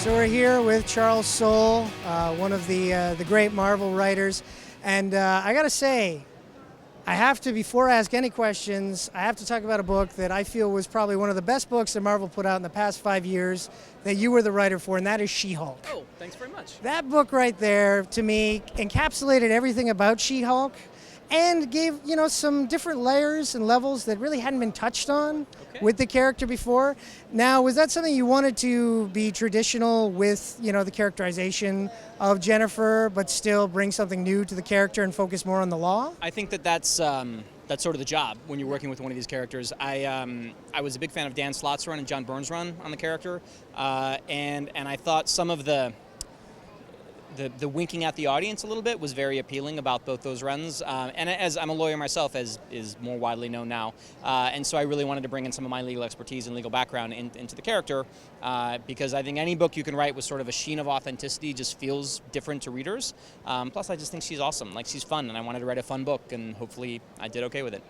So we're here with Charles Soule, one of the great Marvel writers, and I gotta say, I have to, before I ask any questions, I have to talk about a book that I feel was probably one of the best books that Marvel put out in the past 5 years that you were the writer for, and that is She-Hulk. Oh, thanks very much. That book right there, to me, encapsulated everything about She-Hulk and gave, some different layers and levels that really hadn't been touched on with the character before. Now, was that something you wanted to be traditional with, the characterization of Jennifer, but still bring something new to the character and focus more on the law? I think that's sort of the job when you're working with one of these characters. I was a big fan of Dan Slott's run and John Byrne's run on the character, and I thought some of the winking at the audience a little bit was very appealing about both those runs. And as I'm a lawyer myself, as is more widely known now, and so I really wanted to bring in some of my legal expertise and legal background into the character, because I think any book you can write with sort of a sheen of authenticity just feels different to readers. Plus, I just think she's awesome. Like, she's fun, and I wanted to write a fun book, and hopefully I did okay with it.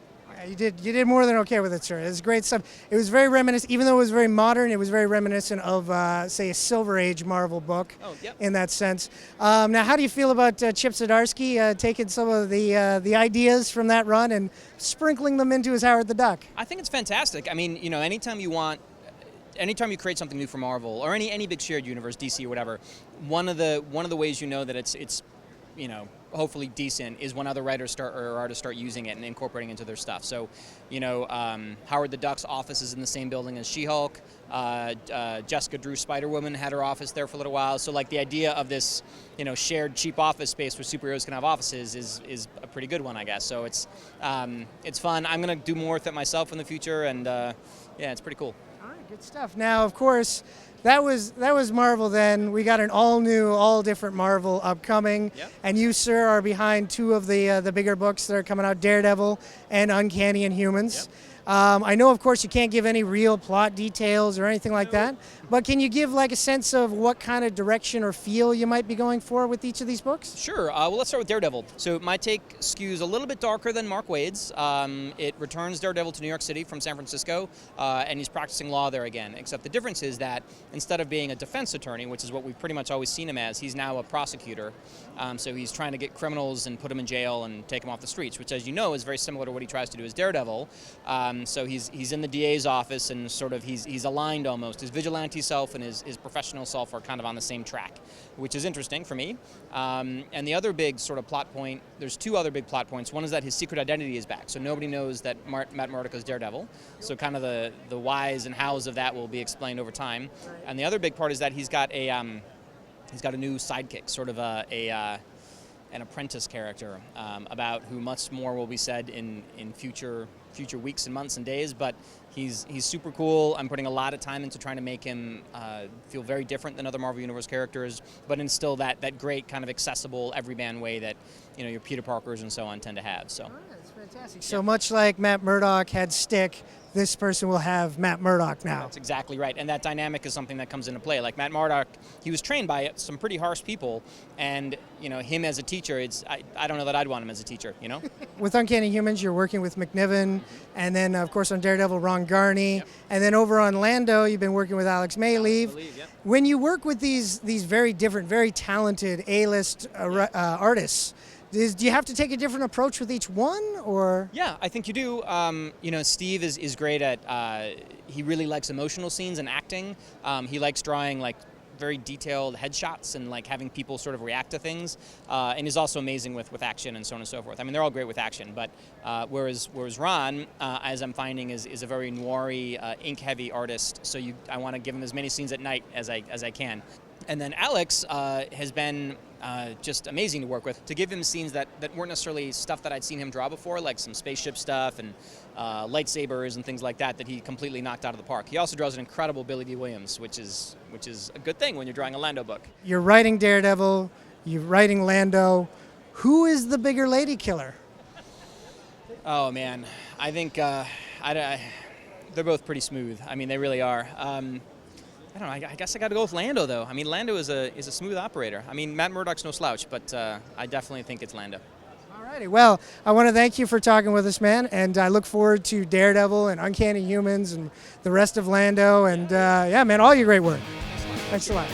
You did more than okay with it, sir. It was great stuff. It was very reminiscent, even though it was very modern, it was very reminiscent of, say, a Silver Age Marvel book in that sense. Now, how do you feel about Chip Zdarsky taking some of the ideas from that run and sprinkling them into his Howard the Duck? I think it's fantastic. I mean, anytime you create something new for Marvel or any big shared universe, DC or whatever, one of the ways that it's hopefully decent is when other writers or artists start using it and incorporating it into their stuff. So, Howard the Duck's office is in the same building as She-Hulk. Jessica Drew Spider-Woman had her office there for a little while. So, like, the idea of this, shared cheap office space where superheroes can have offices is a pretty good one, I guess. So it's fun. I'm gonna do more with it myself in the future, and it's pretty cool. All right, good stuff. Now, of course, that was Marvel then. We got an all different Marvel upcoming. Yep. And you, sir, are behind two of the bigger books that are coming out, Daredevil and Uncanny Inhumans. Yep. I know, of course, you can't give any real plot details or anything like that, but can you give like a sense of what kind of direction or feel you might be going for with each of these books? Sure. Well, let's start with Daredevil. So my take skews a little bit darker than Mark Waid's. It returns Daredevil to New York City from San Francisco, and he's practicing law there again, except the difference is that instead of being a defense attorney, which is what we've pretty much always seen him as, he's now a prosecutor. So he's trying to get criminals and put them in jail and take them off the streets, which, as you know, is very similar to what he tries to do as Daredevil. So he's in the DA's office, and sort of he's aligned almost. His vigilante self and his professional self are kind of on the same track, which is interesting for me. And the other big sort of plot point, there's two other big plot points. One is that his secret identity is back, so nobody knows that Matt Murdock is Daredevil. So kind of the whys and hows of that will be explained over time. And the other big part is that he's got a new sidekick, sort of an apprentice character, about who much more will be said in future weeks and months and days, but he's super cool. I'm putting a lot of time into trying to make him feel very different than other Marvel Universe characters, but instill that great kind of accessible everyman way that your Peter Parkers and so on tend to have. So that's fantastic. So much like Matt Murdock had Stick, this person will have Matt Murdock now. That's exactly right, and that dynamic is something that comes into play. Like Matt Murdock, he was trained by some pretty harsh people, and him as a teacher, I don't know that I'd want him as a teacher. With Uncanny Humans, you're working with McNiven, and then of course on Daredevil, Ron Garney, and then over on Lando, you've been working with Alex Mayleave. When you work with these very different, very talented A-list artists, do you have to take a different approach with each one, or? Yeah, I think you do. Steve is great at, he really likes emotional scenes and acting. He likes drawing like very detailed headshots and like having people sort of react to things. And he's also amazing with action and so on and so forth. I mean, they're all great with action, but whereas Ron, as I'm finding, is a very noir-y, ink-heavy artist. So I want to give him as many scenes at night as I can. And then Alex has been just amazing to work with, to give him scenes that weren't necessarily stuff that I'd seen him draw before, like some spaceship stuff and lightsabers and things like that he completely knocked out of the park. He also draws an incredible Billy D. Williams, which is a good thing when you're drawing a Lando book. You're writing Daredevil, you're writing Lando. Who is the bigger lady killer? Oh, man. I think they're both pretty smooth. I mean, they really are. I don't know. I guess I got to go with Lando, though. I mean, Lando is a smooth operator. I mean, Matt Murdock's no slouch, but I definitely think it's Lando. All righty. Well, I want to thank you for talking with us, man, and I look forward to Daredevil and Uncanny Humans and the rest of Lando, and yeah, man, all your great work. Thanks a lot.